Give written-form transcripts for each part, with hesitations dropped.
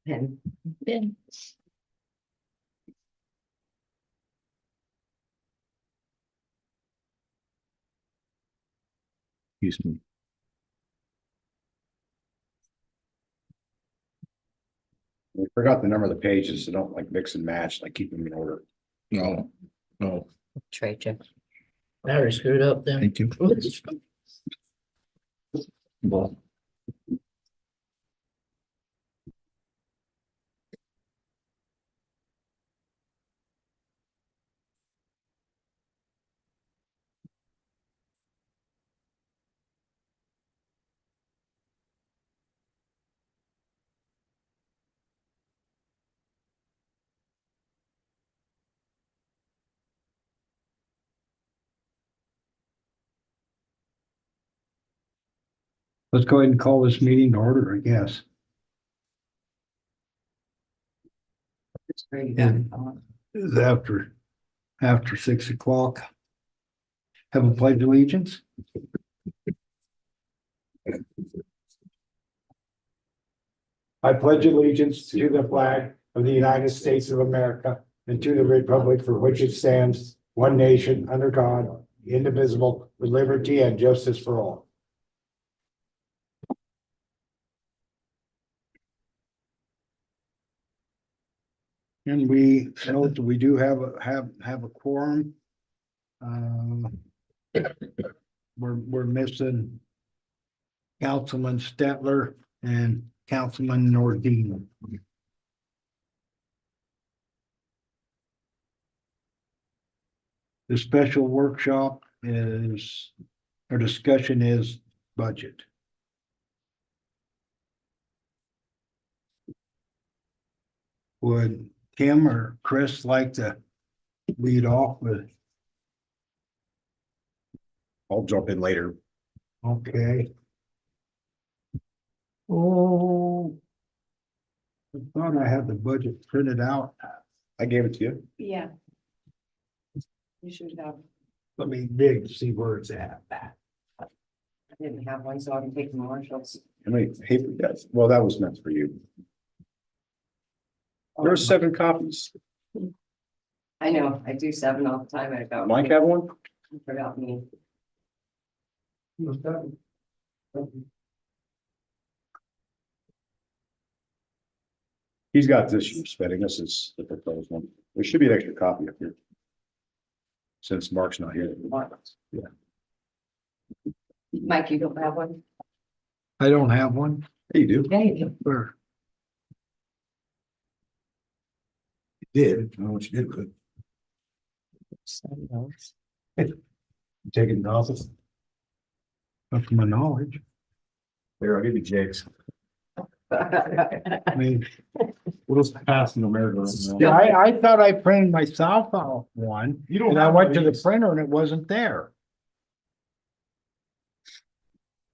And Ben. Excuse me. We forgot the number of the pages, so don't like mix and match, like keep them in order. No, no, trade check. I already screwed up then. thank you. Well, Let's go ahead and call this meeting to order, I guess. It's where you got it. It's after 6 o'clock. Have a pledge of allegiance. I pledge allegiance to the flag of the United States of America and to the republic for which it stands, one nation, under God, indivisible, with liberty and justice for all. And we note that we do have a quorum. We're missing Councilman Stetler and Councilman Nordine. The special workshop is, our discussion is budget. Would Kim or Chris like to lead off with? I'll jump in later. Okay. Oh. I thought I had the budget printed out. I gave it to you. Yeah. You should have, Let me dig to see where it's at. I didn't have one, so I can take the Marshalls. How many paper you guys? Well, that was meant for you. There are 7 copies. I know, I do 7 all the time. I got. Mike have one? Forgot me. He's got this year's spending. This is the proposed one. There should be an extra copy up here. Since Mark's not here. Yeah. Mike, you don't have one? I don't have one. Hey, you do. Yeah, you do. Where? You did. I don't know what you did with it. Take it in the office. Up to my knowledge. There, I'll give you Jake's. I mean, We'll just pass in America. yeah, I thought I printed myself out one. You don't And I have went one to of the these. printer and it wasn't there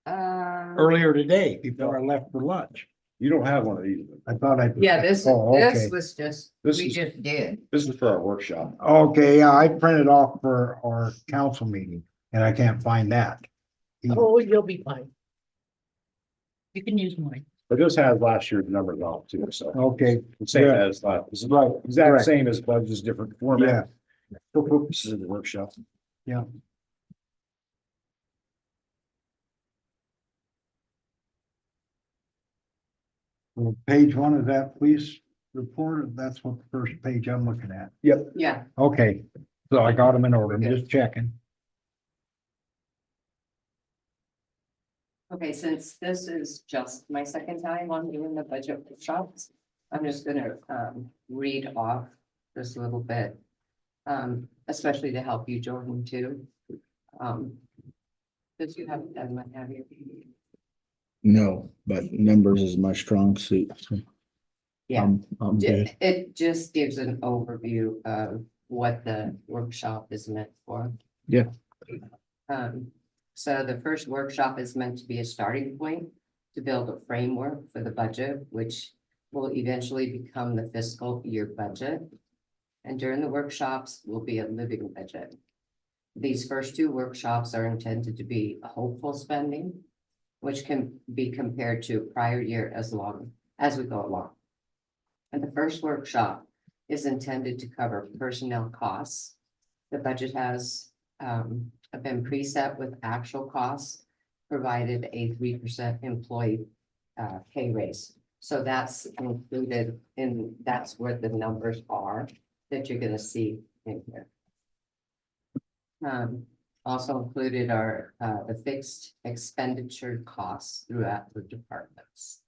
earlier today before I left for lunch. You don't have one of these. I thought I. Yeah, this Oh, okay. was just, This we is- just did. This is for our workshop. Okay, yeah, I printed off for our council meeting and I can't find that. Oh, you'll be fine. You can use mine. But this has last year's numbers on it too, so. Okay, The Same Yeah. as, this is right, exact correct. same as budget, just different yeah, format. For purposes of the workshop. well, page 1 of that police report, that's what the first page I'm looking at. Yeah, Okay, so I got them in order, I'm just checking. okay, since this is just my second time on doing the budget workshops, I'm just gonna read off just a little bit. Especially to help you, Jordan, too. Because you haven't done my, have you? no, but numbers is my strong suit. So Yeah, I'm good. it just gives an overview of what the workshop is meant for. Yeah. So the first workshop is meant to be a starting point to build a framework for the budget, which will eventually become the fiscal year budget. And during the workshops will be a living budget. These first 2 workshops are intended to be a hopeful spending, which can be compared to prior year as long as we go along. And the first workshop is intended to cover personnel costs. The budget has been preset with actual costs, provided a 3% employee pay raise. So that's included in, that's where the numbers are that you're gonna see in here. Also included are the fixed expenditure costs throughout the departments.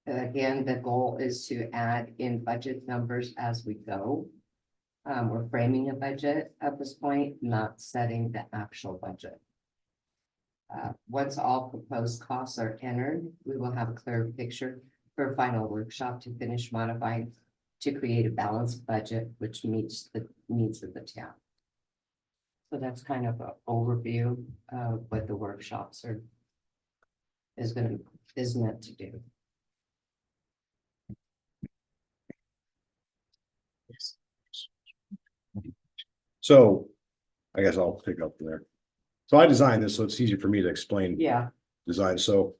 Again, the goal is to add in budget numbers as we go. We're framing a budget at this point, not setting the actual budget. Once all proposed costs are entered, we will have a clear picture for a final workshop to finish modifying to create a balanced budget which meets the needs of the town. So that's kind of an overview of what the workshops is meant to do. So I guess I'll pick up from there. So I designed this, so it's easier for me to explain Yeah, design. So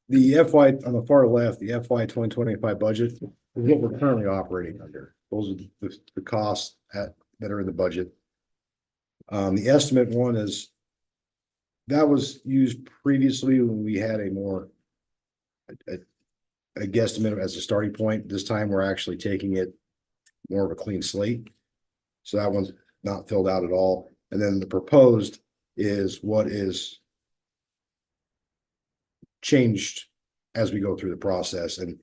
the FY on the far left, the FY 2025 budget is what we're currently operating under. Those are the costs that are in the budget. The estimate one is that was used previously when we had a more a guesstimate as a starting point. This time we're actually taking it more of a clean slate. So that one's not filled out at all. And then the proposed is what is changed as we go through the process. And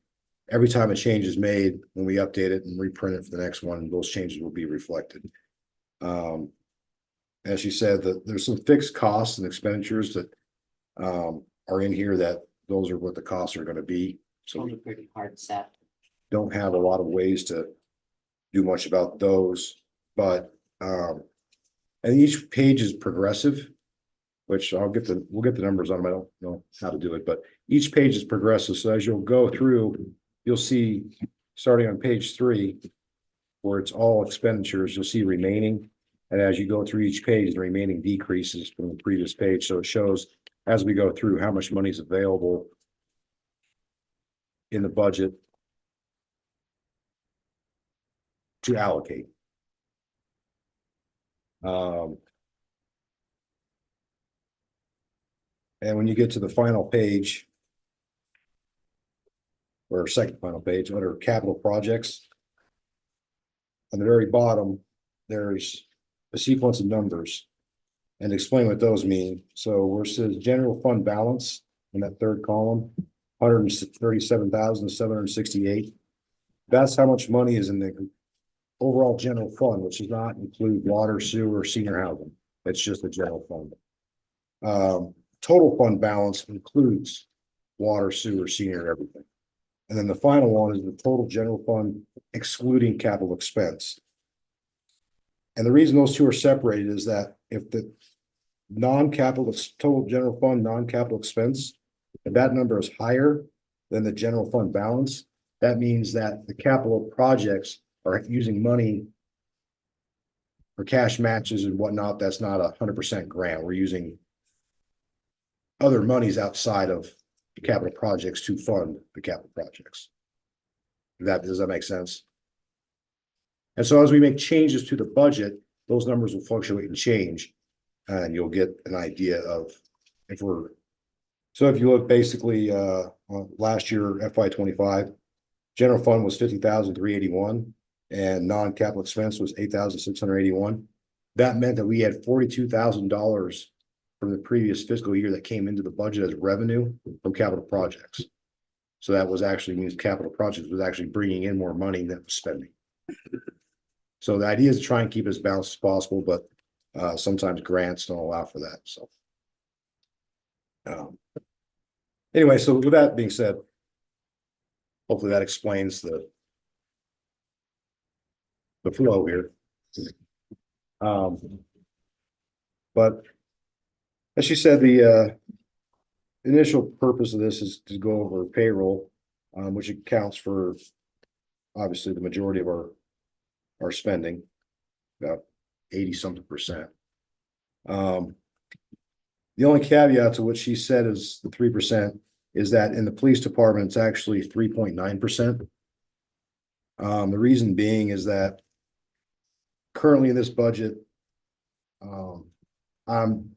every time a change is made, when we update it and reprint it for the next one, those changes will be reflected. As you said, that there's some fixed costs and expenditures that are in here, that those are what the costs are going to be. So only pretty hard set. don't have a lot of ways to do much about those, but and each page is progressive, which we'll get the numbers on them. I don't know how to do it, but each page is progressive. So as you'll go through, you'll see starting on page 3, where it's all expenditures, you'll see remaining. And as you go through each page, the remaining decreases from the previous page. So it shows as we go through how much money is available in the budget to allocate. And when you get to the final page, or second final page, under capital projects, on the very bottom, there's a sequence of numbers, and explain what those mean. So where it says general fund balance in that third column, 137,768. That's how much money is in the overall general fund, which does not include water, sewer, senior housing. It's just the general fund. Total fund balance includes water, sewer, senior, everything. And then the final one is the total general fund excluding capital expense. And the reason those two are separated is that if the non-capital total general fund, non-capital expense, if that number is higher than the general fund balance, that means that the capital projects are using money for cash matches and whatnot. That's not 100% grant. We're using other monies outside of capital projects to fund the capital projects. Does that make sense? And so as we make changes to the budget, those numbers will fluctuate and change, and you'll get an idea of if we're. So if you look basically last year, FY25, general fund was 50,381 and non-capital expense was 8,681. That meant that we had $42,000 from the previous fiscal year that came into the budget as revenue from capital projects. So that was actually means capital projects was actually bringing in more money than was spending. So the idea is to try and keep it as balanced as possible, but sometimes grants don't allow for that. So anyway, so with that being said, hopefully that explains the flow here. But as she said, the initial purpose of this is to go over payroll, which accounts for obviously the majority of our spending, about 80-something%. The only caveat to what she said is the 3% is that in the police department, it's actually 3.9%. The reason being is that currently in this budget, I'm,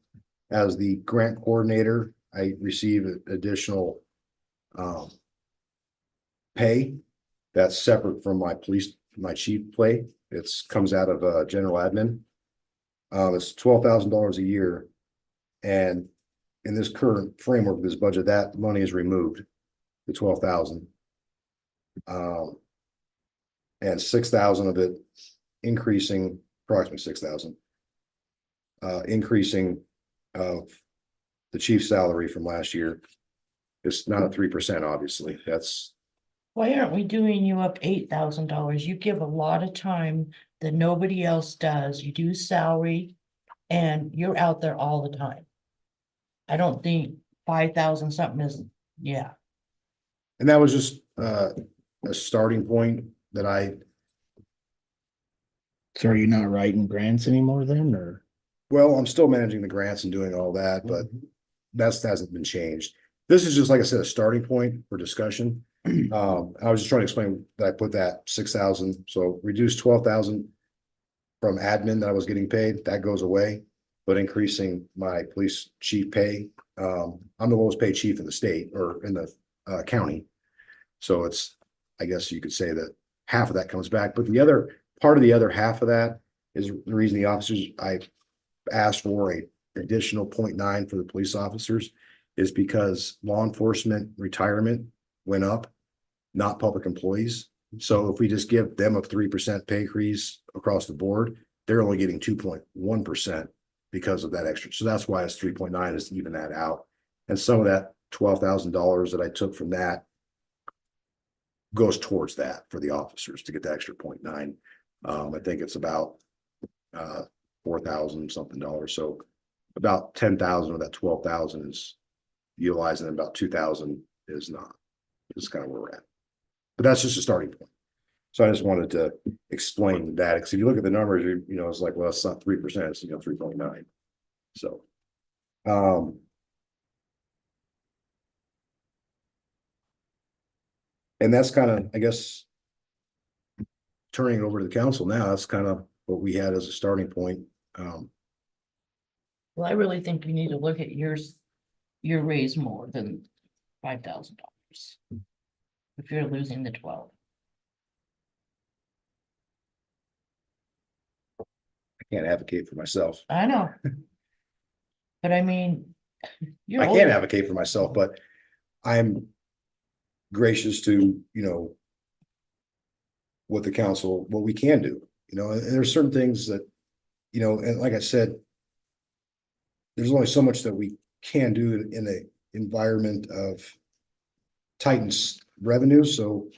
as the grant coordinator, I receive additional pay that's separate from my chief pay. It's comes out of general admin. It's $12,000 a year. And in this current framework of this budget, that money is removed, the 12,000. And 6,000 of it increasing, approximately 6,000. Increasing of the chief's salary from last year. It's not a 3%, obviously. That's, Why aren't we doing you up $8,000? You give a lot of time that nobody else does. You do salary and you're out there all the time. I don't think 5,000 something is, yeah. and that was just a starting point that So are you not writing grants anymore then, or? well, I'm still managing the grants and doing all that, but that hasn't been changed. This is just, like I said, a starting point for discussion. I was just trying to explain that I put that 6,000, so reduce 12,000 from admin that I was getting paid, that goes away, but increasing my police chief pay. I'm the lowest paid chief in the state or in the county. So it's, I guess you could say that half of that comes back, but the other part of the other half of that is the reason the officers, I asked for a additional 0.9 for the police officers is because law enforcement retirement went up, not public employees. So if we just give them a 3% pay increase across the board, they're only getting 2.1% because of that extra. So that's why it's 3.9 is to even that out. And some of that $12,000 that I took from that goes towards that for the officers to get the extra 0.9. I think it's about 4,000 something dollars. So about 10,000 of that 12,000 is utilizing, and about 2,000 is not. It's kind of where we're at. But that's just a starting point. So I just wanted to explain that, because if you look at the numbers, you know, it's like, well, it's not 3%, it's 3.9. So and that's kind of, I guess, turning it over to the council now, that's kind of what we had as a starting point. Well, I really think you need to look at your raise more than $5,000. If you're losing the 12. I can't advocate for myself. I know. But I mean. you're I can't older. advocate for myself, but I'm gracious to, you know, what the council, what we can do, you know, and there's certain things that, you know, and like I said, there's only so much that we can do in a environment of tightened revenue. So,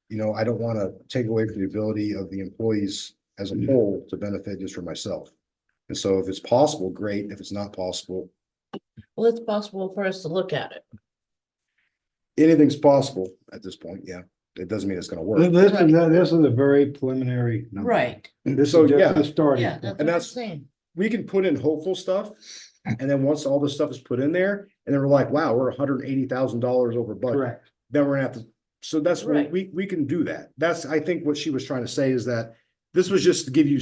you know, I don't want to take away from the ability of the employees as a whole to benefit just for myself. And so if it's possible, great. If it's not possible, Well, it's possible for us to look at it. anything's possible at this point. Yeah. It doesn't mean it's going to work. This is a very preliminary number. Right. This So, is just yeah. a starting. Yeah, point. that's And what I'm that's- saying. We can put in hopeful stuff. And then once all this stuff is put in there, and then we're like, wow, we're $180,000 over budget. Correct. Then we're gonna have to, so that's where Right. we can do that. That's, I think what she was trying to say is that this was just to give you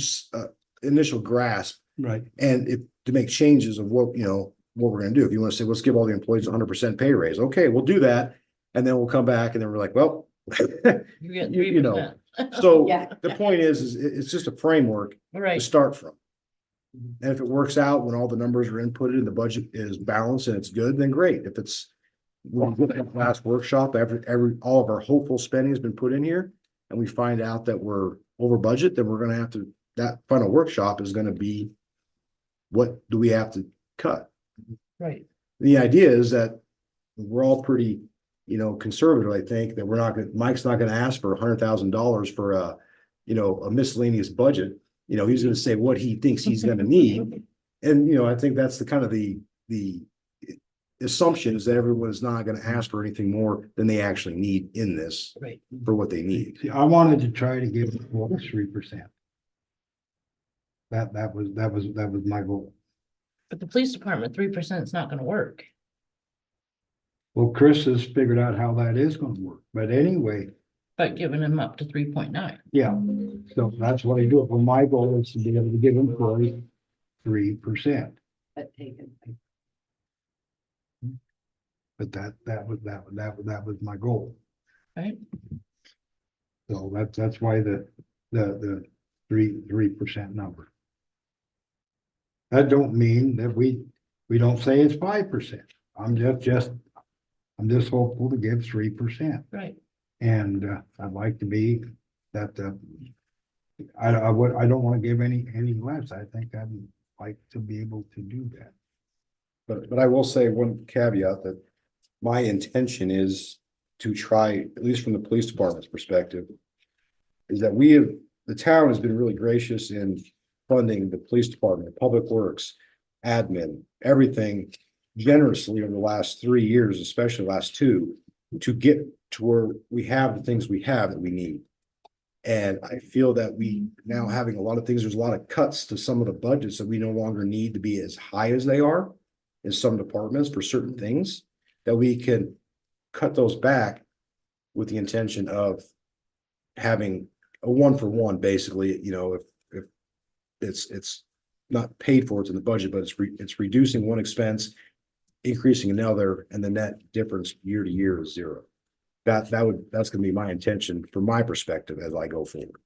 initial grasp Right. and to make changes of what, you know, what we're gonna do. If you want to say, let's give all the employees 100% pay raise. Okay, we'll do that. And then we'll come back and then we're like, well, You get you know, 3%. so Yeah. the point is it's just a framework to Right. start from. And if it works out when all the numbers are inputted and the budget is balanced and it's good, then great. If it's when we get that last workshop, all of our hopeful spending has been put in here, and we find out that we're over budget, then we're gonna have to, that final workshop is gonna be, what do we have to cut? Right. The idea is that we're all pretty, you know, conservative, I think, that Mike's not gonna ask for $100,000 for a, you know, a miscellaneous budget. You know, he's gonna say what he thinks he's gonna need. And, you know, I think that's the kind of the assumption is that everyone is not gonna ask for anything more than they actually need in this Right. for what they need. See, I wanted to try to give it 3%. That was my goal. But the police department, 3% is not gonna work. Well, Chris has figured out how that is gonna work, but anyway, But giving them up to 3.9. yeah. So that's what I do. Well, my goal is to be able to give employees 3%. But taken. But that was my goal. Right. So that's why the 3% number. That don't mean that we don't say it's 5%. I'm just hopeful to give 3%. Right. And I'd like to be that I don't want to give any less. I think I'd like to be able to do that. But I will say one caveat that my intention is to try, at least from the police department's perspective, is that the town has been really gracious in funding the police department, public works, admin, everything generously over the last 3 years, especially the last 2, to get to where we have the things we have that we need. And I feel that we now having a lot of things, there's a lot of cuts to some of the budgets that we no longer need to be as high as they are in some departments for certain things, that we can cut those back with the intention of having a 1-for-1, basically, if it's not paid for, it's in the budget, but it's reducing one expense, increasing another, and the net difference year to year is 0. That's gonna be my intention from my perspective as I go forward.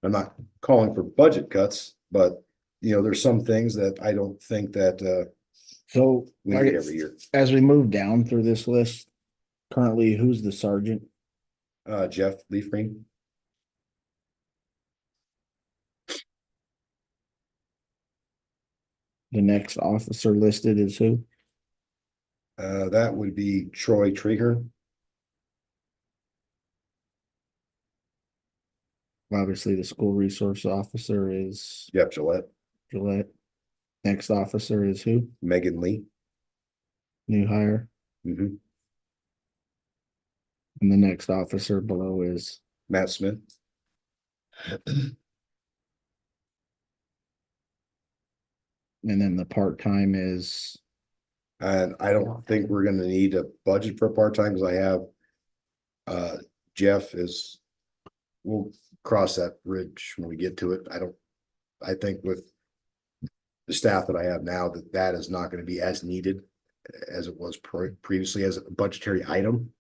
I'm not calling for budget cuts, but there's some things that I don't think that So we need every year. as we move down through this list, currently, who's the sergeant? Jeff Leafring, The next officer listed is who? that would be Troy Trigger. Obviously, the school resource officer is Jeff Gillette, Gillette. Next officer is who? Megan Lee. New hire. Mhm. And the next officer below is Matt Smith. and then the part-time is And I don't think we're gonna need a budget for a part-time, because I have Jeff we'll cross that bridge when we get to it. I think with the staff that I have now, that is not gonna be as needed as it was previously as a budgetary item.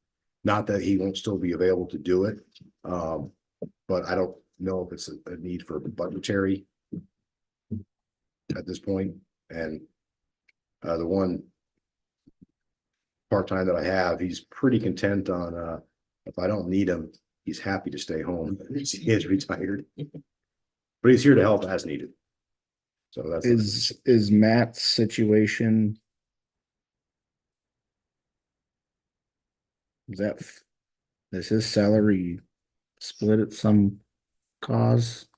Not that he won't still be available to do it, but I don't know if it's a need for budgetary at this point. And the one part-time that I have, he's pretty content on, if I don't need him, he's happy to stay home. He is retired. But he's here to help as needed. So that's. is Matt's situation. Is his salary split at some cause?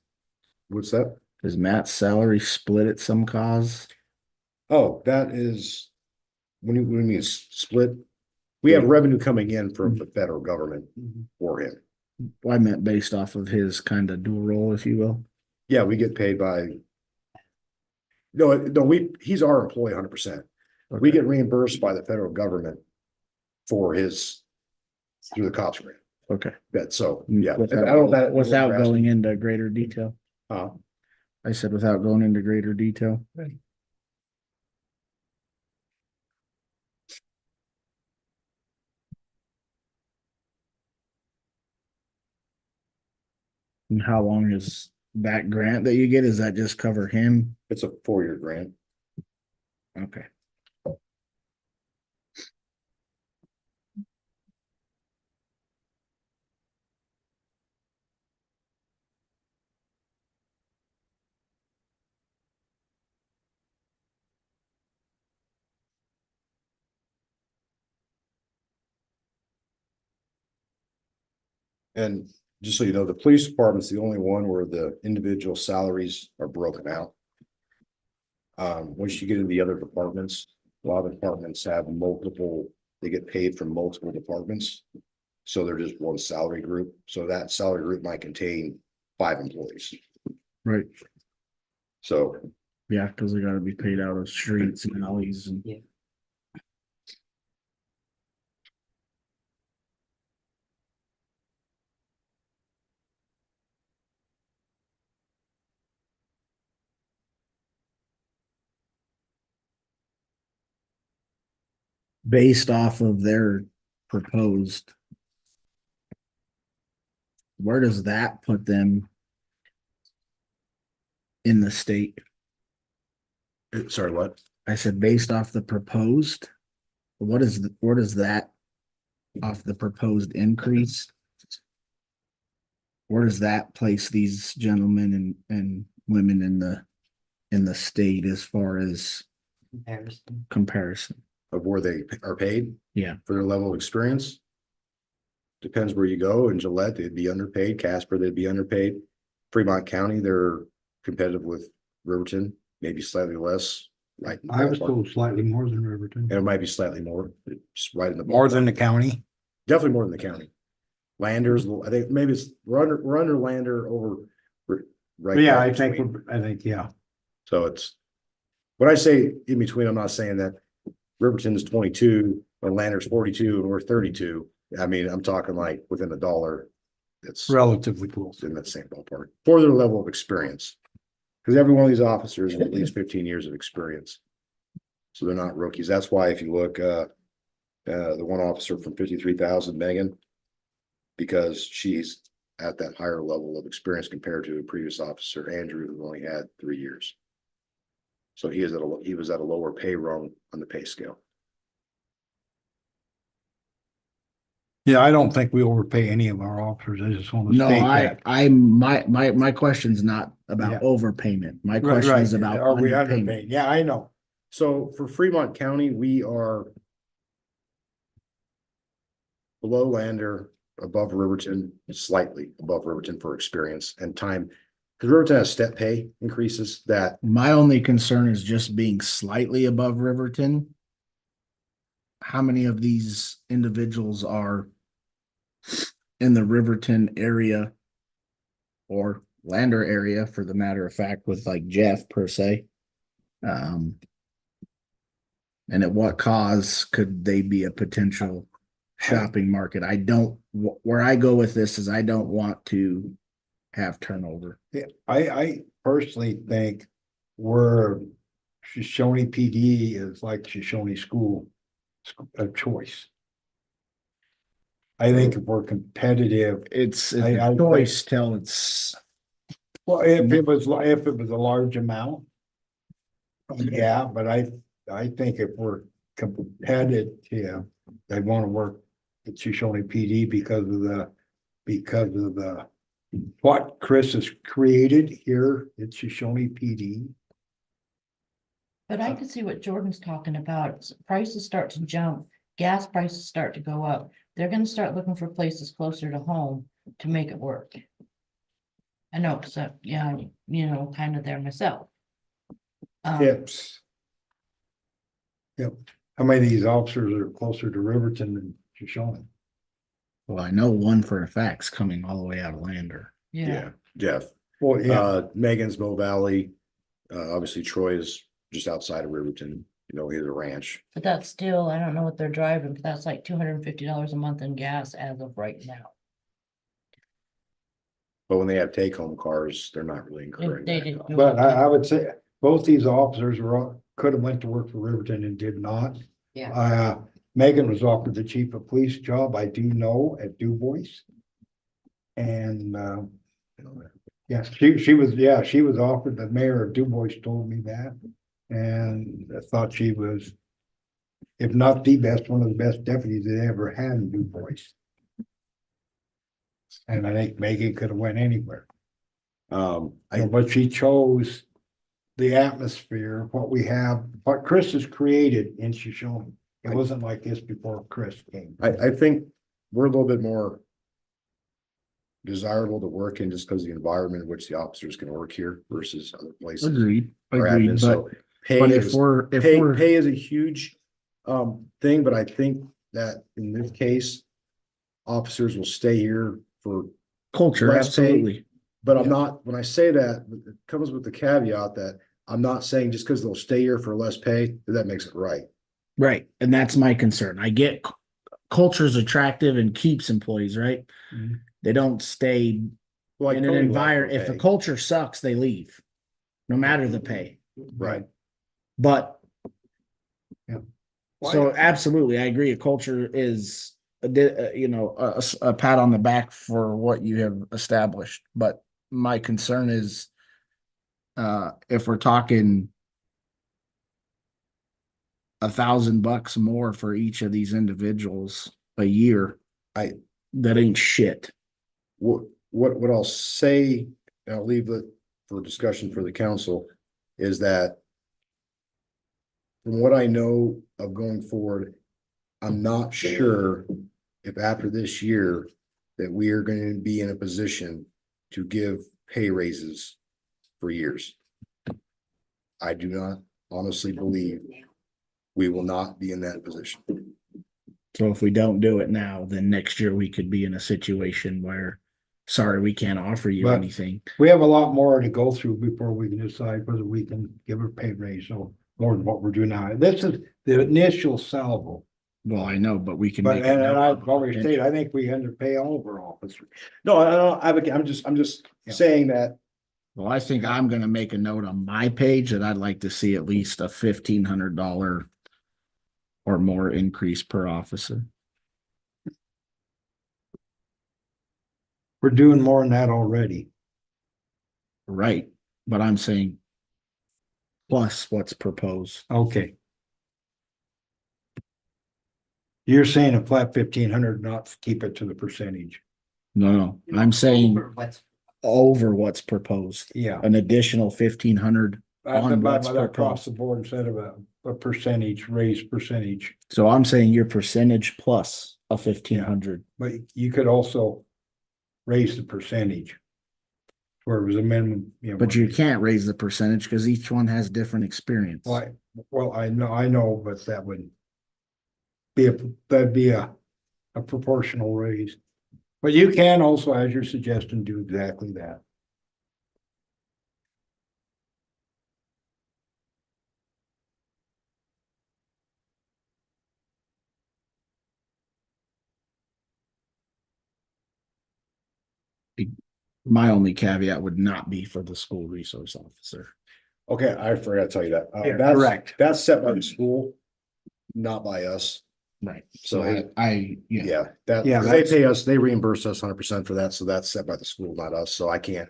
What's that? Is Matt's salary split at some cause? Oh, that is, when you mean split, we have revenue coming in from the federal government for him. Well, I meant based off of his kind of dual role, if you will. Yeah, we get paid by. No, he's our employee 100%. We get reimbursed by the federal government for through the cops grant. Okay. So, yeah. Without going into greater detail. I said without going into greater detail. Right. And how long is that grant that you get? Does that just cover him? It's a 4-year grant. Okay. And just so you know, the police department's the only one where the individual salaries are broken out. Once you get into the other departments, a lot of the departments have they get paid from multiple departments. So they're just one salary group. So that salary group might contain 5 employees. Right, So yeah, cause they gotta be paid out of streets and alleys and. Yeah. Based off of their proposed. Where does that put them? In the state? sorry, what? I said based off the proposed. Where does that? Off the proposed increase? Where does that place these gentlemen and women in the state as far as Comparison. comparison? Of where they are paid Yeah, for their level of experience. Depends where you go. In Gillette, they'd be underpaid. Casper, they'd be underpaid. Fremont County, they're competitive with Riverton, maybe slightly less. Right. in the I was ballpark. told slightly more than Riverton. And it might be slightly more, it's right in the. More ballpark. than the county. Definitely more than the county. Landers, I think maybe it's, we're under Lander over. Right. Yeah, there I think, between. yeah. So it's, when I say in between, I'm not saying that Riverton is 22 and Lander's 42 and we're 32. I mean, I'm talking like within $1. It's Relatively close. in that same ballpark for their level of experience. Because every one of these officers has at least 15 years of experience. So they're not rookies. That's why if you look, the one officer from 53,000, Megan, because she's at that higher level of experience compared to a previous officer, Andrew, who only had 3 years. So he was at a lower pay rung on the pay scale. Yeah, I don't think we overpay any of our officers. I just want to no, state that. my question's not Yeah. about overpayment. My Right, question right. is about Are we underpayment. underpaid? Yeah, I know. So for Fremont County, we are below Lander, above Riverton, slightly above Riverton for experience and time. Because Riverton has step pay increases that, My only concern is just being slightly above Riverton. How many of these individuals are in the Riverton area or Lander area, for the matter of fact, with like Jeff per se? And at what cause could they be a potential shopping market? Where I go with this is I don't want to have turnover. Yeah, I personally think we're Shoshoni PD is like Shoshoni school of choice. I think if we're competitive, It's I a choice till it's. well, if it was a large amount. Yeah, but I think if we're competitive, they want to work at Shoshoni PD because of the what Chris has created here at Shoshoni PD. But I can see what Jordan's talking about. Prices start to jump, gas prices start to go up. They're gonna start looking for places closer to home to make it work. I know, so, yeah, kind of there myself. Tips. Yep. How many of these officers are closer to Riverton than Shoshone? Well, I know one for a fact's coming all the way out of Lander. Yeah, Jeff. Well, yeah, Megan's Mill Valley, obviously Troy is just outside of Riverton, he's a ranch. but that's still, I don't know what they're driving, but that's like $250 a month in gas as of right now. But when they have take-home cars, they're not really incurring They that didn't cost. do but it. I would say both these officers could have went to work for Riverton and did not. Yeah, Megan was offered the chief of police job, I do know, at Du Bois. And, yeah, she was offered, the mayor of Du Bois told me that. And I thought she was, if not the best, one of the best deputies they ever had in Du Bois. And I think Megan could have went anywhere. But she chose the atmosphere, what we have, what Chris has created in Shoshone. It wasn't like this before Chris came. I think we're a little bit more desirable to work in just because of the environment in which the officers can work here versus other places. Agreed, or admin. but, So pay if is, we're, pay is a huge thing, but I think that in this case, officers will stay here for culture, less pay. absolutely. But I'm Yeah. not, when I say that, it comes with the caveat that I'm not saying just because they'll stay here for less pay, that makes it right. Right, and that's my concern. I get culture is attractive and keeps employees, right? Mhm. They don't stay Well, in an environment. If the culture sucks, they leave, no matter the pay. Right. But Yeah. so absolutely, I agree. A culture is a pat on the back for what you have established. But my concern is, if we're talking $1,000 more for each of these individuals a year, that ain't shit. What I'll say, and I'll leave it for discussion for the council, is that from what I know of going forward, I'm not sure if after this year that we are going to be in a position to give pay raises for years. I do not honestly believe we will not be in that position. So if we don't do it now, then next year we could be in a situation where, sorry, we can't offer you But- anything. We have a lot more to go through before we can decide whether we can give a pay raise, so more than what we're doing now. This is the initial salvo. Well, I know, but we can But, make. and a note I've of always it. stated, I think we underpay all of our officers. No, I don't, I'm just Yeah. saying that Well, I think I'm gonna make a note on my page that I'd like to see at least a $1,500 or more increase per officer. We're doing more than that already. Right, but I'm saying plus what's proposed. Okay. You're saying a flat 1,500, not keep it to the percentage. No, I'm saying Over what's over what's proposed, Yeah. an additional 1,500. On what's Across the board instead of a percentage, raise percentage, So I'm saying your percentage plus a 1,500. but you could also raise the percentage. Where it was a minimum, you know. But you can't raise the percentage because each one has different experience. Well, I know, but that would be a proportional raise. But you can also, as you're suggesting, do exactly that. My only caveat would not be for the school resource officer. okay, I forgot to tell you that. Yeah, That's correct. That's set by the school, not by us. Right. So So yeah. Yeah, that, Yeah, they that's- pay us, they reimburse us 100% for that, so that's set by the school, not us, so I can't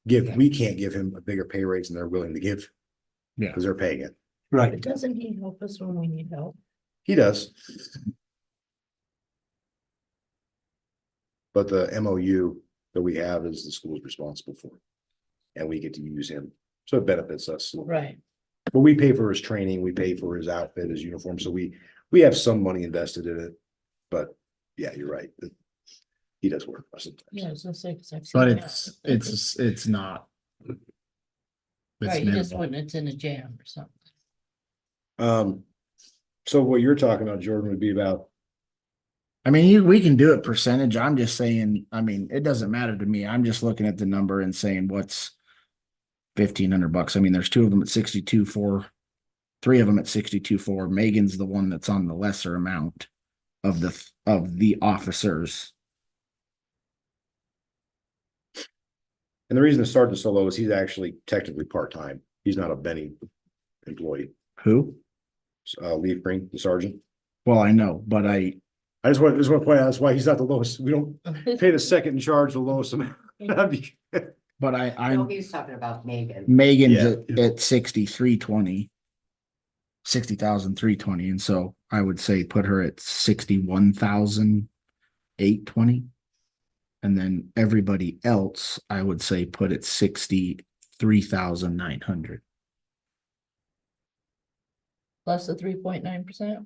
we can't give him a bigger pay raise than they're willing to give. Yeah. Because they're paying it. But Right, doesn't he help us when we need help? He does. But the MOU that we have is the school's responsible for. And we get to use him, so it benefits us. Right. But we pay for his training, we pay for his outfit, his uniform, so we have some money invested in it. But yeah, you're right. He does work for us sometimes. Yeah, it's just like. 'cause I've But seen that. it's not. It's Right, you just minimal. when it's in a jam or something. So what you're talking about, Jordan, would be about, I mean, we can do it percentage. I'm just saying, I mean, it doesn't matter to me. I'm just looking at the number and saying what's $1,500. I mean, there's two of them at 62.4, three of them at 62.4. Megan's the one that's on the lesser amount of the officers. and the reason it started so low is he's actually technically part-time. He's not a Benny employee. Who? Leaf Green, the sergeant. Well, I know, but I just want to point out, that's why he's not the lowest. We don't pay the second in charge the lowest amount. but No, I'm he's talking about Megan. Megan's Yeah. at 6320, 60,320. And so I would say put her at 61,820. And then everybody else, I would say put at 63,900. Plus the 3.9%.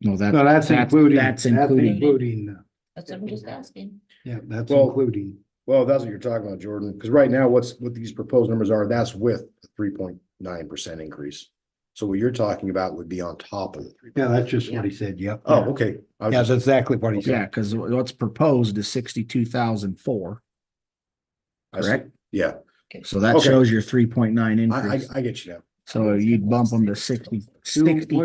No, no, that's including. That's including. That's what I'm just asking. Yeah, that's Well- including. Well, that's what you're talking about, Jordan, because right now, what these proposed numbers are, that's with a 3.9% increase. So what you're talking about would be on top of the three. Yeah, that's just what he said, yep. Oh, okay. I was Yeah, just- that's exactly what he Yeah, said. because what's proposed is 62,004. I see. correct? Yeah, So that Okay. shows your 3.9 I increase. get you now. So you'd bump them to 60, Would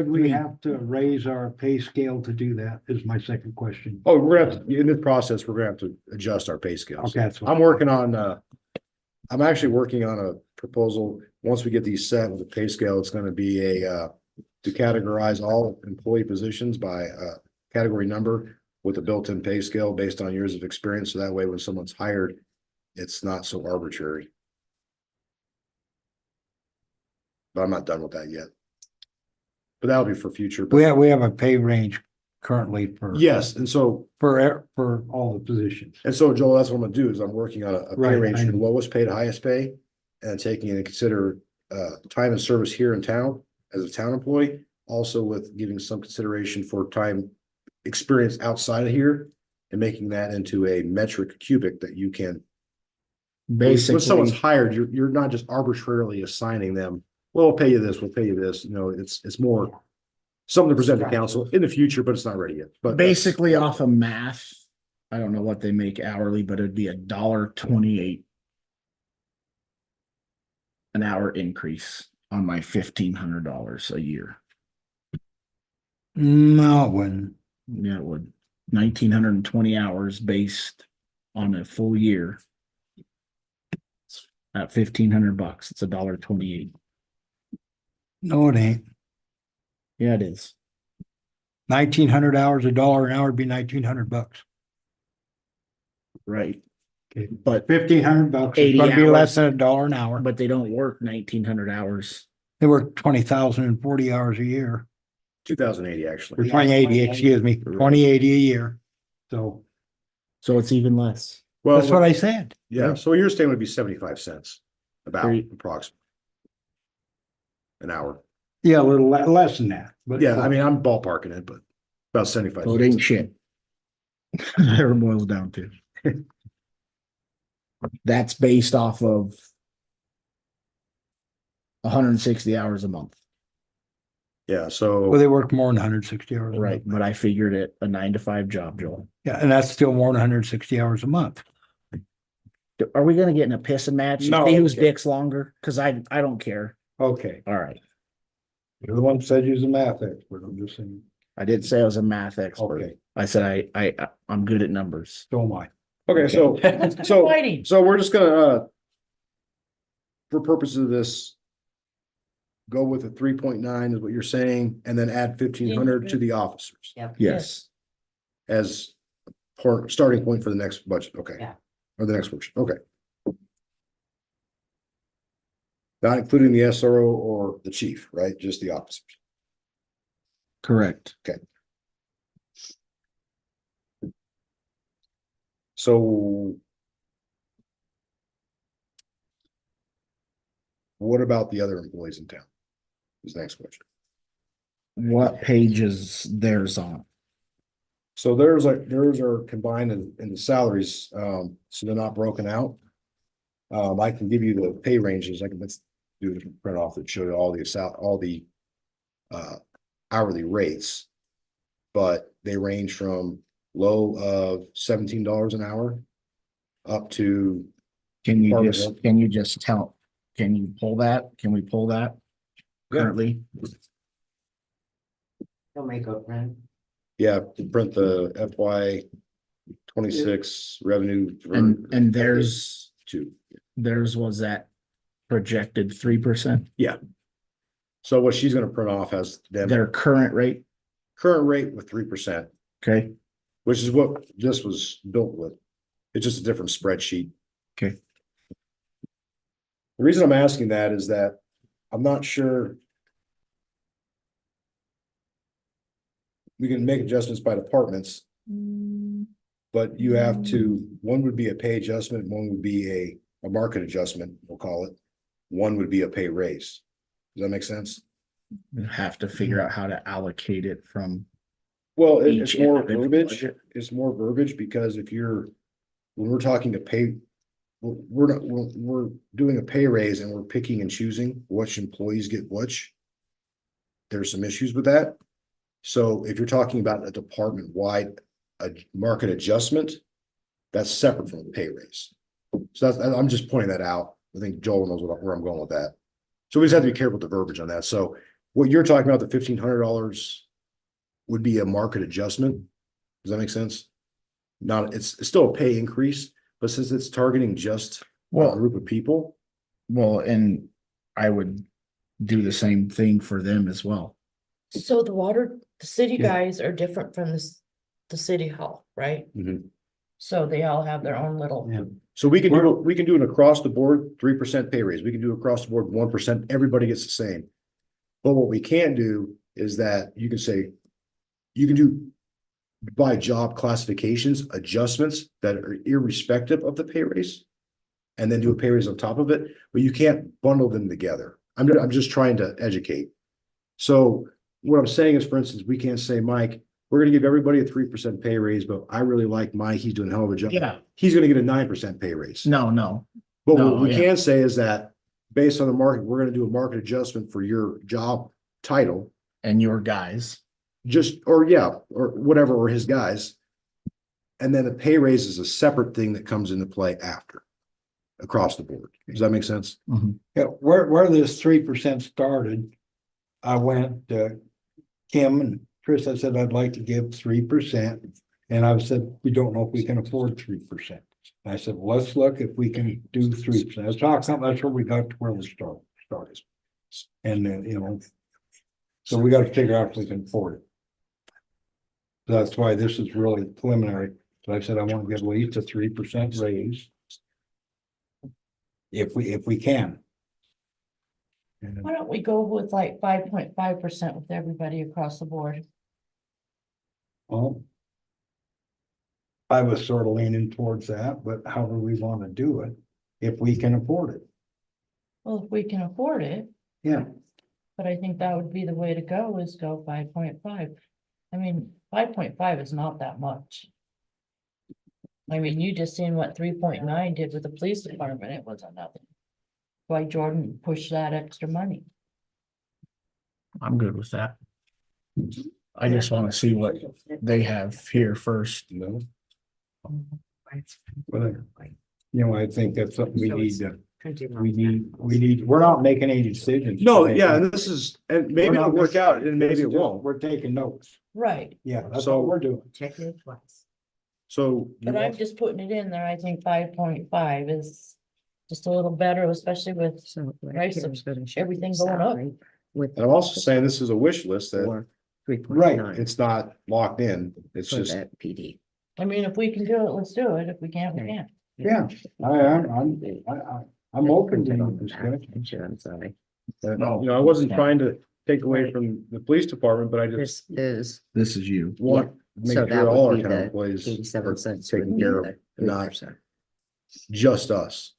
we 63. have to raise our pay scale to do that is my second question. Oh, we're gonna have to, in this process, we're gonna have to adjust our pay scales. Okay, that's what. I'm working on, I'm actually working on a proposal. Once we get these set with the pay scale, it's gonna be to categorize all employee positions by, category number with a built-in pay scale based on years of experience. So that way, when someone's hired, it's not so arbitrary. But I'm not done with that yet. But that'll be for future. but- We have a pay range currently for. Yes, and so For all the positions. Joel, that's what I'm gonna do is I'm working on a pay Right, range I- from lowest pay to highest pay. And taking into consider time and service here in town as a town employee, also with giving some consideration for time experience outside of here. And making that into a metric cubic that you can. When someone's Basically, hired, you're not just arbitrarily assigning them, well, we'll pay you this, we'll pay you this, it's more. Something to present to council in the future, but it's not ready yet, but. basically off of math, I don't know what they make hourly, but it'd be $1.28 an hour increase on my $1,500 a year. No, it wouldn't. Yeah, it would. 1,920 hours based on a full year. At $1,500, it's $1.28. No, it ain't. Yeah, it is. 1,900 hours, $1 an hour would be $1,900. Right. Okay. But 1,500 bucks is 80 gonna be less hours. than $1 an hour. but they don't work 1,900 hours. They work 20,040 hours a year, 2080, or actually. 2080, excuse me, 2080 a year. So So it's even less. Well, that's what I said. yeah, so your staying would be 75 cents, about Right. approximately. An hour. Yeah, a little less than that, but. Yeah, I mean, I'm ballparking it, but about 75. So it ain't shit. There it boils down to. That's based off of 160 hours a month. Yeah, Well, so, they work more than 160 hours. a Right. month. But I figured it a 9 to 5 job, Joel. Yeah, and that's still more than 160 hours a month. Are we gonna get in a pissing match? No, See whose okay. dick's longer? Cause I don't care. Okay, All right. you're the one who said you're the math expert. I'm just saying. I did say I was a math expert. Okay, I said I'm good at numbers. so am I. okay, so, Fighting. so we're just gonna, for purposes of this. Go with a 3.9 is what you're saying, and then add 1,500 to the officers Yes. as starting point for the next budget, okay? Yeah. Or the next workshop, okay. Not including the SRO or the chief, right? Just the officers. Correct. So. What about the other employees in town? Is the next question. What page is theirs on? So theirs are combined in the salaries, so they're not broken out. I can give you the pay ranges. Let's do a print off that show you all the hourly rates. But they range from low of $17 an hour up to, Can you Department just, head. can you just tell, can you pull that? Can we pull that? Yeah. Currently, Don't make a print. yeah, to print the FY 26 revenue. and theirs Two. was that projected 3%, So what she's gonna print off has them their current rate, current rate with 3%, okay? which is what this was built with. It's just a different spreadsheet. Okay. The reason I'm asking that is that I'm not sure. We can make adjustments by departments. But you have to, one would be a pay adjustment, one would be a market adjustment, we'll call it. One would be a pay raise. Does that make sense? We have to figure out how to allocate it from Well, each it's more individual verbiage, budget. it's more verbiage because when we're talking to pay. We're doing a pay raise and we're picking and choosing which employees get which. There's some issues with that. So if you're talking about a department-wide, a market adjustment. That's separate from the pay raise. So I'm just pointing that out. I think Joel knows where I'm going with that. So we just have to be careful with the verbiage on that. So what you're talking about, the $1,500 would be a market adjustment. Does that make sense? Not, it's still a pay increase, but since it's targeting just a Well, group of people, and I would do the same thing for them as well. So the city Yeah. guys are different from the city hall, right? Mhm. So they all have their own little, Yeah. so we can do an across the board 3% pay raise. We can do across the board 1%. Everybody gets the same. But what we can't do is that you can say, you can do by job classifications, adjustments that are irrespective of the pay raise. And then do a pay raise on top of it, but you can't bundle them together. I'm just trying to educate. So what I'm saying is, for instance, we can't say, Mike, we're gonna give everybody a 3% pay raise, but I really like Mike, he's doing a hell of a job. Yeah. He's gonna get a 9% pay raise. No. But no, what we yeah. can say is that based on the market, we're gonna do a market adjustment for your job title, And your guys. or whatever, or his guys. And then the pay raise is a separate thing that comes into play after, across the board. Does that make sense? Yeah, where this 3% started, I went to Kim and Chris, I said, I'd like to give 3%. And I said, we don't know if we can afford 3%. And I said, well, let's look if we can do 3%. That's where we got to where we started. And then, so we got to figure out if we can afford it. That's why this is really preliminary. So I said, I want to give at least a 3% raise. If we can. And why don't we go with like 5.5% with everybody across the board? well, I was sort of leaning towards that, but however we want to do it, if we can afford it. Well, if we can afford it, Yeah. but I think that would be the way to go is go 5.5. I mean, 5.5 is not that much. I mean, you just seen what 3.9 did with the police department. It wasn't nothing. Why Jordan pushed that extra money. I'm good with that. I just want to see what they have here first. No. But, I think that's something we need to, we're not making any decisions. No, today. yeah, and maybe We're not it'll work out and maybe This it is just- won't. We're taking notes. Right, Yeah, that's So- what we're doing. Checking it twice. So. but I'm just putting it in there. I think 5.5 is just a little better, especially with So. Price of everything going up. With. And I'm also saying this is a wish list that Or 3.9. Right, it's not locked in. It's For just, that PD. I mean, if we can do it, let's do it. If we can't, we can't. yeah, I'm open to the discussion. Insurance, sorry. I wasn't trying to take away from the police department, but I just This is This is you. want to make So sure that all would our be town the employees are 87 cents. taken care of, not 3%. just us.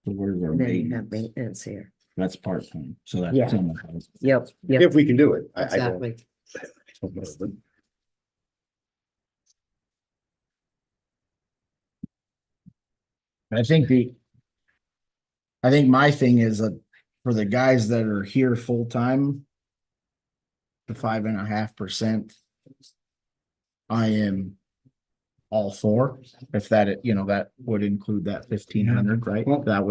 So where's our And then you have maintenance? maintenance here. That's part-time, so that's. Yeah. in the house. Yep, yep, If we can do it. I don't. exactly. I don't know, but I think my thing is that for the guys that are here full-time, the 5.5%, I am all for, if that, that would include that 1,500, right? Well- That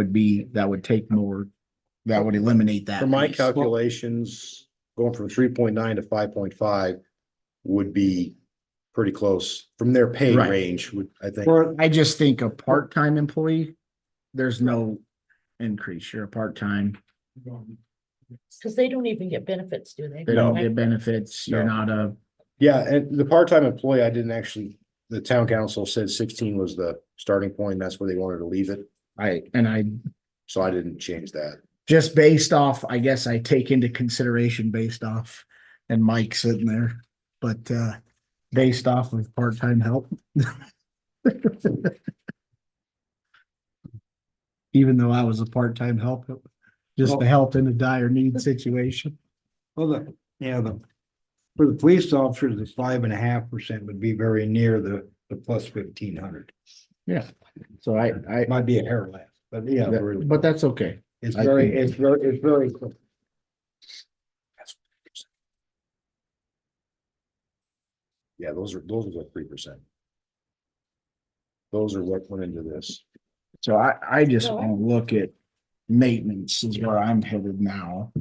would take more, that would eliminate that. For my piece. calculations, going from 3.9 to 5.5 would be pretty close from their pay Right. range, I think. For, I just think a part-time employee, there's no increase. You're a part-time, Cause they don't even get benefits, do they? they don't Right? get benefits, you're No. not a, Yeah, and the part-time employee, I didn't actually, the town council said 16 was the starting point. That's where they wanted to leave it. So I didn't change that. just based off, I guess I take into consideration based off, and Mike sitting there, but based off of part-time help. Even though I was a part-time help, just to help in a dire need situation. well, for the police officers, the 5.5% would be very near the plus 1,500. Yeah, so I, It might be a hair less, but yeah, but that's okay. it's I very, think- it's very close. Yeah, those are like 3%. Those are what went into this. So I just No, I- want to look at maintenance is where I'm headed now.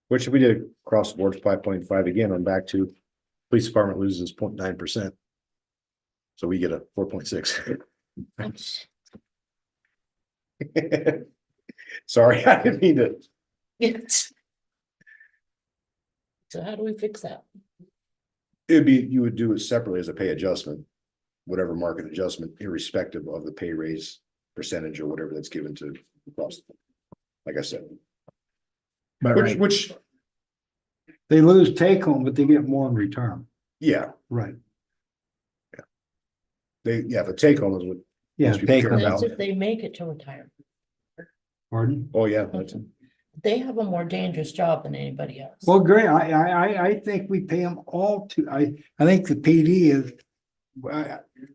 Which if we did across the board 5.5 again, I'm back to police department loses 0.9%. So we get a 4.6. Sorry, I didn't mean to. Yes. So how do we fix that? It'd be, you would do it separately as a pay adjustment. Whatever market adjustment, irrespective of the pay raise percentage or whatever that's given to across. Like I said, But right, which, They lose take home, but they get more in return. yeah, Right. the take home is what. Yeah, most people take care home. That's about. if they make it to retirement. Pardon? Oh, yeah, that's, They have a more dangerous job than anybody else. Well, great. I think we pay them all to, I think the PD is.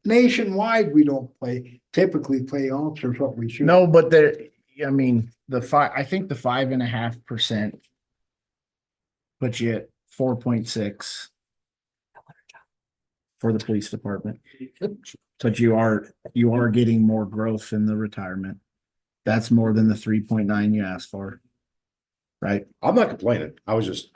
Nationwide, we don't typically pay officers what we should. no, but there, I mean, I think the 5.5%. Puts you at 4.6. For the police department. But you are getting more growth in the retirement. That's more than the 3.9 you asked for. Right? I'm not complaining. I was just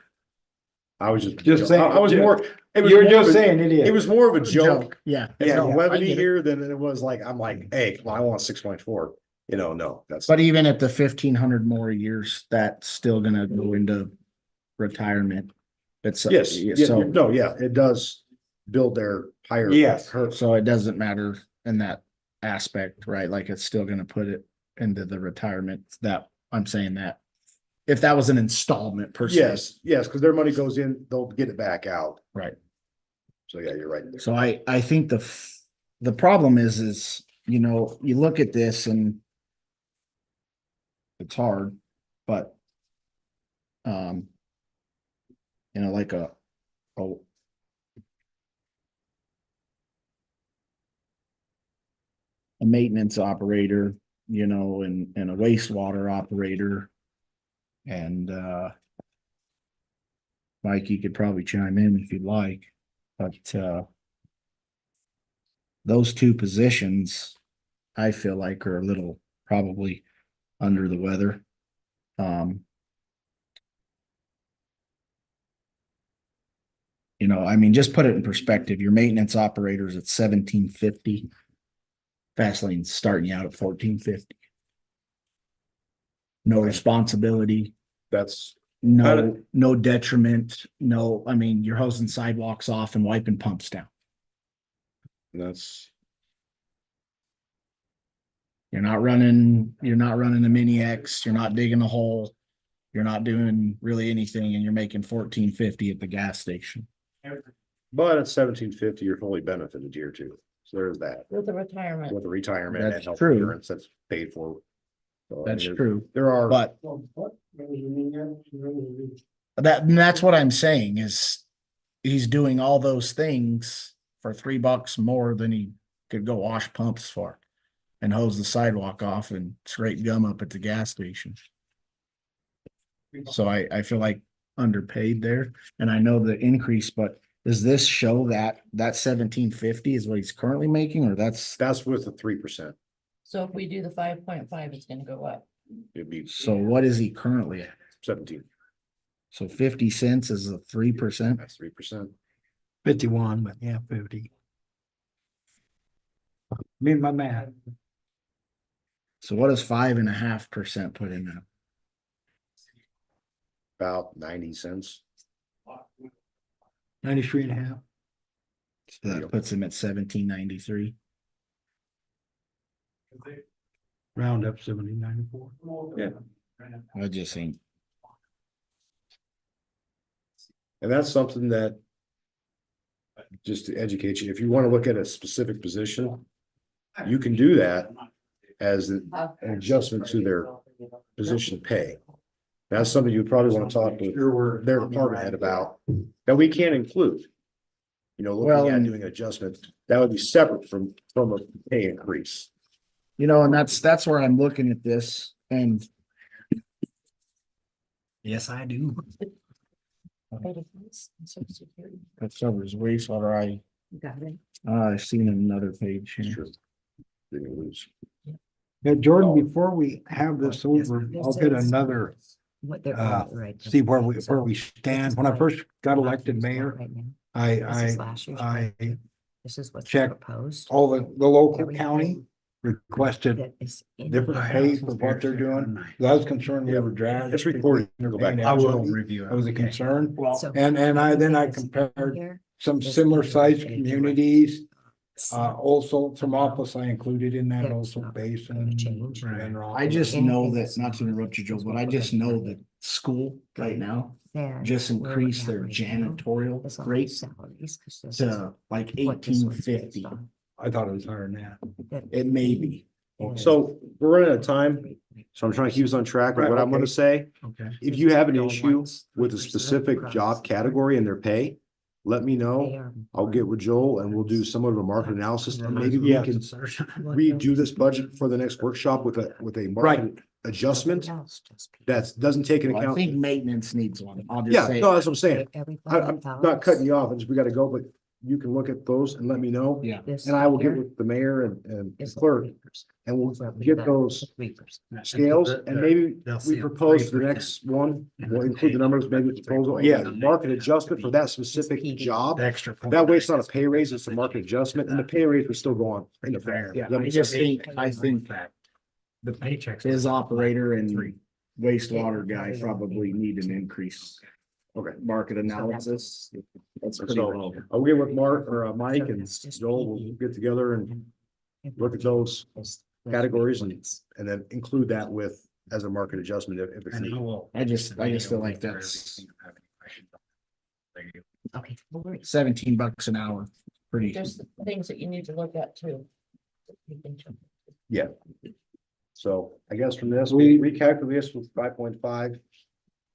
saying- I was more. It was You're more just of a- saying it is. It was more of a joke. Yeah. And No, the I levity get it. here than it was like, I'm like, hey, come on, I want 6.4. No, that's. But even at the 1,500 more years, that's still gonna go into retirement. It's Yes, so it does build their higher. Yes. so it doesn't matter in that aspect, right? Like it's still gonna put it into the retirement. That I'm saying that if that was an installment per se. Yes, because their money goes in, they'll get it back out. Right. So yeah, you're right. So I think the problem is, you look at this and it's hard, but like a maintenance operator, and a wastewater operator. And Mike, you could probably chime in if you'd like, but those two positions, I feel like are a little probably under the weather. I mean, just put it in perspective. Your maintenance operators at 1,750. Fast lane's starting you out at 1,450. No responsibility, That's, no detriment, I mean, you're hosing sidewalks off and wiping pumps down. that's, You're not running a mini X, you're not digging a hole. You're not doing really anything and you're making 1,450 at the gas station. but at 1,750, you're fully benefited year two. So there's that With the retirement. with the retirement and That's health true. insurance that's paid for. So, I That's mean, true, There are. but that's what I'm saying is he's doing all those things for $3 more than he could go wash pumps for and hose the sidewalk off and scrape gum up at the gas station. So I feel like underpaid there, and I know the increase, but does this show that 1,750 is what he's currently making, or that's with the 3%. So if we do the 5.5, it's gonna go up. It'd be so what is he currently at? 17. So 50 cents is a 3%. That's 3%. 51, but yeah, 50. Me and my math. So what does 5.5% put in that? About 90 cents. 93 and a half. So that puts him at 1,793. Round up 70, 94. Yeah. I just ain't. And that's something that. Just to educate you, if you want to look at a specific position, you can do that as an adjustment to their position pay. That's something you probably want to talk to Sure, we're. their department head about, that we can't include. You know, Well, looking at and- doing adjustments, that would be separate from a pay increase. You know, and that's where I'm looking at this and Yes, I do. that covers wastewater. Got it. I've seen another page here. Sure. You're gonna lose. Yeah, Jordan, before we have this over, I'll get another, What they're uh, right. see where we stand. When I first got elected mayor, Right now. I, This is last year's I budget. This is what's checked proposed. all the local Everything county requested that is in different here. pay for what they're doing. I was concerned we were dragged. It's recorded. Go back. I will review it. That was a concern. So And I everything that's in compared here some is similar sized already communities. So Also, some office I included in that, There's also not Basin. gonna change. and I just know Anything that, that's not to not- interrupt you, Joe, is but what I we're just gonna know do. that school right now then just where we're increased at their right now janitorial is on rate salaries, 'cause this is to like what this one's based 1850. on. I thought it was higher than that. That It may be. is- So we're running out of time, so I'm trying to keep us on track with Right, what I'm gonna okay. say. Okay. If you have an Go issue once, with a 3% specific across. job category and their pay, let me They know. are I'll get with Joel and we'll do somewhat of a market analysis and maybe we Yeah. can what redo this those- budget for the next workshop with a Right. market adjustment else just people. that doesn't take into Well, I account. think maintenance needs one. I'll just Yeah, say, no, that's what I'm saying. Everybody I'm not else, cutting you off, it's we gotta go, but you can look at those and let me know. yeah, this And I will get here with the mayor and is clerk 3%. and we'll Roughly get that, those 3%. scales and maybe They'll we see a propose for the 3% next one, in we'll the include the pay. numbers, maybe proposal, and Yeah. a market adjustment for that specific PD. job. The extra. That way it's not a pay raise, it's a market adjustment and the pay raise will still go on in the fair. yeah, That I makes just sense. think, I think The paychecks. his operator and Three. wastewater guy probably need an increase. Okay. Market analysis, that's pretty So, low. I'll get with Mark or Mike So and that's just Joel, we'll PD. get together and look at those Those categories and reports. then include that with as a market adjustment if it's And needed. I just feel like that's Okay, no worries. $17 an hour, pretty. There's things that you need to look at too. You can check. So I guess from this, we recalculate this with 5.5.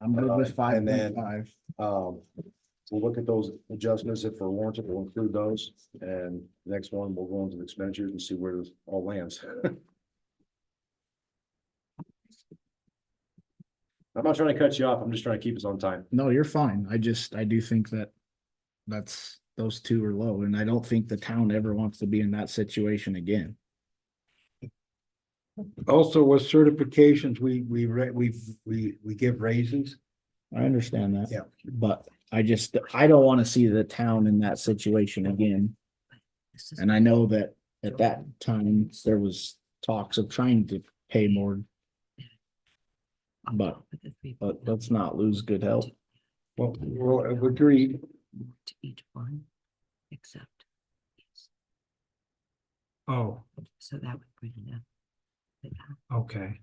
I'm good with And then- 5.5. We'll look at those adjustments if we're warranted, we'll include those. And the next one, we'll go into the expenditures and see where this all lands. I'm not trying to cut you off, I'm just trying to keep us on time. No, you're fine. I do think that those two are low, and I don't think the town ever wants to be in that situation again. Also with certifications, we give raises. I understand that. Yeah. But I don't want to see the town in that situation again. This is- And I know that at that time, there was talks of trying to pay more, but let's not lose good health. Well, we'll agreed. To each one, except. yes. Oh, So that would bring it up. okay.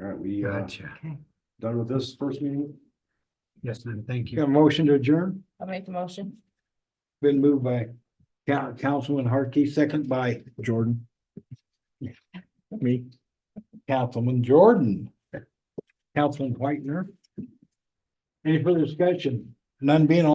All right, we Gotcha. Okay. done with this first meeting? Yes, ma'am. Thank Got a you. motion to adjourn, I'll make the motion. been moved by Councilman Harkey, second by Jordan? Me? Councilman Jordan. Councilman Whitener. Any further discussion? None being